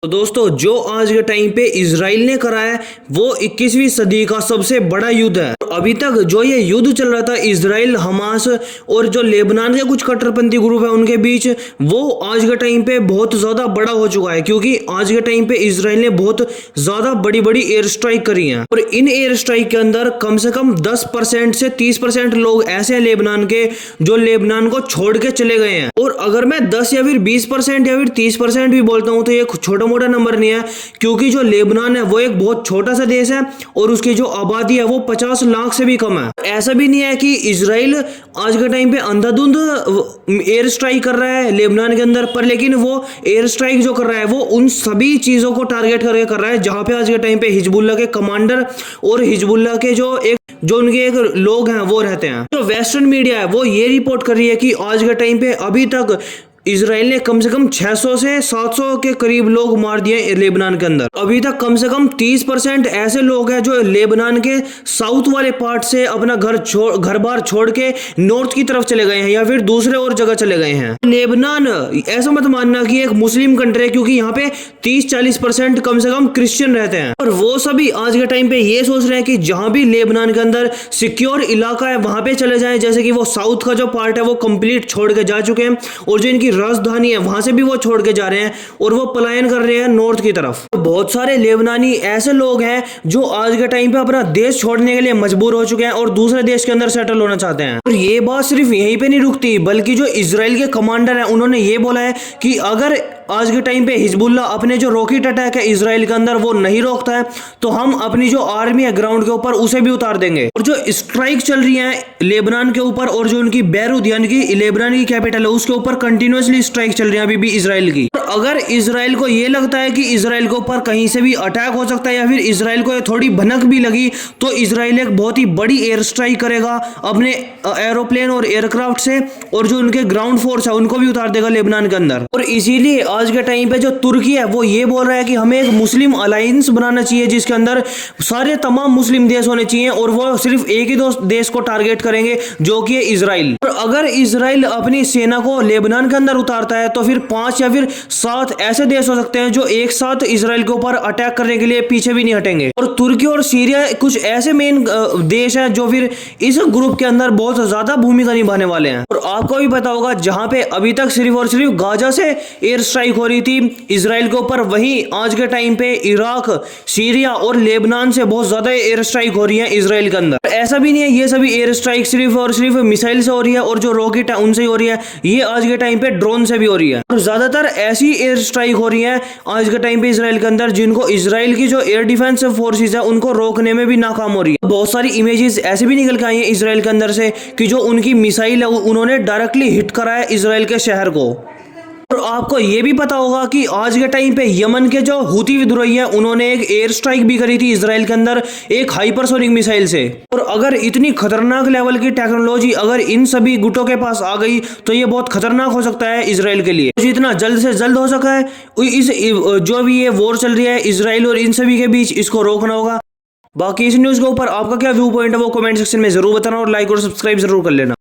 तो दोस्तों जो आज के टाइम पे इजराइल ने करा है वो 21वीं सदी का सबसे बड़ा युद्ध है। अभी तक जो ये युद्ध चल रहा था इजराइल हमास और जो लेबनान के कुछ कट्टरपंथी ग्रुप है उनके बीच, वो आज के टाइम पे बहुत ज्यादा बड़ा हो चुका है, क्योंकि आज के टाइम पे इजराइल ने बहुत ज्यादा बड़ी बड़ी एयर स्ट्राइक करी हैं और इन एयर स्ट्राइक के अंदर कम से कम 10% से 30% लोग ऐसे हैं लेबनान के जो लेबनान को छोड़ के चले गए हैं। और अगर मैं 10 या फिर 20% या फिर 30% भी बोलता हूं तो ये छोटा मोटा नंबर नहीं है, क्योंकि जो लेबनान है वो एक बहुत छोटा सा देश है और उसकी जो आबादी है वो 50 लाख से भी कम है। ऐसा भी नहीं है कि इजराइल आज के टाइम पे अंधाधुंध एयर स्ट्राइक कर रहा है लेबनान के अंदर, पर लेकिन वो एयर स्ट्राइक जो कर रहा है वो उन सभी चीजों को टारगेट करके कर रहा है जहां पे आज के टाइम पे हिजबुल्ला के कमांडर और हिजबुल्ला के जो उनके एक लोग हैं वो रहते हैं। जो वेस्टर्न मीडिया है वो ये रिपोर्ट कर रही है कि आज के टाइम पे अभी तक इजराइल ने कम से कम 600 से 700 के करीब लोग मार दिए लेबनान के अंदर। अभी तक कम से कम 30% ऐसे लोग हैं जो लेबनान के साउथ वाले पार्ट से अपना घर बार छोड़ के नॉर्थ की तरफ चले गए हैं या फिर दूसरे और जगह चले गए हैं। लेबनान ऐसा मत मानना कि एक मुस्लिम कंट्री है, क्योंकि यहाँ पे 30-40% कम से कम क्रिश्चियन रहते हैं और वो सभी आज के टाइम पे ये सोच रहे हैं कि जहां भी लेबनान के अंदर सिक्योर इलाका है वहां पे चले जाएं। जैसे कि वो साउथ का जो पार्ट है वो कंप्लीट छोड़ के जा चुके हैं और जो इनकी राजधानी है वहां से भी वो छोड़ के जा रहे हैं और वो पलायन कर रहे हैं नॉर्थ की तरफ। बहुत सारे लेबनानी ऐसे लोग हैं जो आज के टाइम पे अपना देश छोड़ने के लिए मजबूर हो चुके हैं और दूसरे देश के अंदर सेटल होना चाहते हैं। और ये बात सिर्फ यहीं पे नहीं रुकती, बल्कि जो इजराइल के कमांडर हैं उन्होंने ये बोला है कि अगर आज के टाइम पे हिजबुल्ला अपने जो रॉकेट अटैक है इजराइल के अंदर वो नहीं रोकता है तो हम अपनी जो आर्मी है ग्राउंड के ऊपर उसे भी उतार देंगे। और जो स्ट्राइक चल रही है लेबनान के ऊपर और जो उनकी बैरूत यानी कि लेबनान की कैपिटल है उसके ऊपर कंटिन्यूअसली स्ट्राइक चल रही है अभी भी इजराइल की। और अगर इजराइल को ये लगता है कि इजराइल के ऊपर कहीं से भी अटैक हो सकता है या फिर इजराइल को थोड़ी भनक भी लगी तो इजराइल एक बहुत ही बड़ी एयर स्ट्राइक करेगा अपने एरोप्लेन और एयरक्राफ्ट से और जो उनके ग्राउंड फोर्स है उनको भी उतार देगा लेबनान के अंदर। और इसीलिए आज के टाइम पे जो तुर्की है वो ये बोल रहा है कि हमें एक मुस्लिम अलायंस बनाना चाहिए जिसके अंदर सारे तमाम मुस्लिम देश होने चाहिए और वो सिर्फ एक ही देश को टारगेट करेंगे जो कि इजराइल। और अगर इजराइल अपनी सेना को लेबनान के अंदर उतारता है तो फिर 5 या फिर 7 ऐसे देश हो सकते हैं जो एक साथ इजराइल के ऊपर अटैक करने के लिए पीछे भी नहीं हटेंगे। और तुर्की और सीरिया कुछ ऐसे मेन देश हैं जो फिर इस ग्रुप के अंदर बहुत ज्यादा भूमिका निभाने वाले हैं। और आपको भी पता होगा जहां पे अभी तक सिर्फ और सिर्फ गाजा से एयर स्ट्राइक हो रही थी इजराइल के ऊपर, वहीं आज के टाइम पे इराक, सीरिया और लेबनान से बहुत ज्यादा एयर स्ट्राइक हो रही है इजराइल के अंदर। ऐसा भी नहीं है ये सभी एयर स्ट्राइक सिर्फ और सिर्फ मिसाइल से हो रही है और जो रॉकेट है उनसे ही हो रही है, ये आज के टाइम पे ड्रोन से भी हो रही है। और ज्यादातर ऐसी एयर स्ट्राइक हो रही है आज के टाइम पे इजराइल के अंदर जिनको इजराइल की जो एयर डिफेंस फोर्सेज है उनको रोकने में भी नाकाम हो रही है। बहुत सारी इमेजेस ऐसे भी निकल के आई है इजराइल के अंदर से कि जो उनकी मिसाइल है उन्होंने डायरेक्टली हिट करा है इजराइल के शहर को। और आपको ये भी पता होगा कि आज के टाइम पे यमन के जो हूती विद्रोही है उन्होंने एक एयर स्ट्राइक भी करी थी इजराइल के अंदर एक हाइपरसोनिक मिसाइल से। और अगर इतनी खतरनाक लेवल की टेक्नोलॉजी अगर इन सभी गुटों के पास आ गई तो ये बहुत खतरनाक हो सकता है इजराइल के लिए। जितना जल्द से जल्द हो सका है इस जो भी ये वॉर चल रही है इजराइल और इन सभी के बीच, इसको रोकना होगा। बाकी इस न्यूज के ऊपर आपका क्या व्यू पॉइंट है वो कमेंट सेक्शन में जरूर बताना और लाइक और सब्सक्राइब जरूर कर लेना।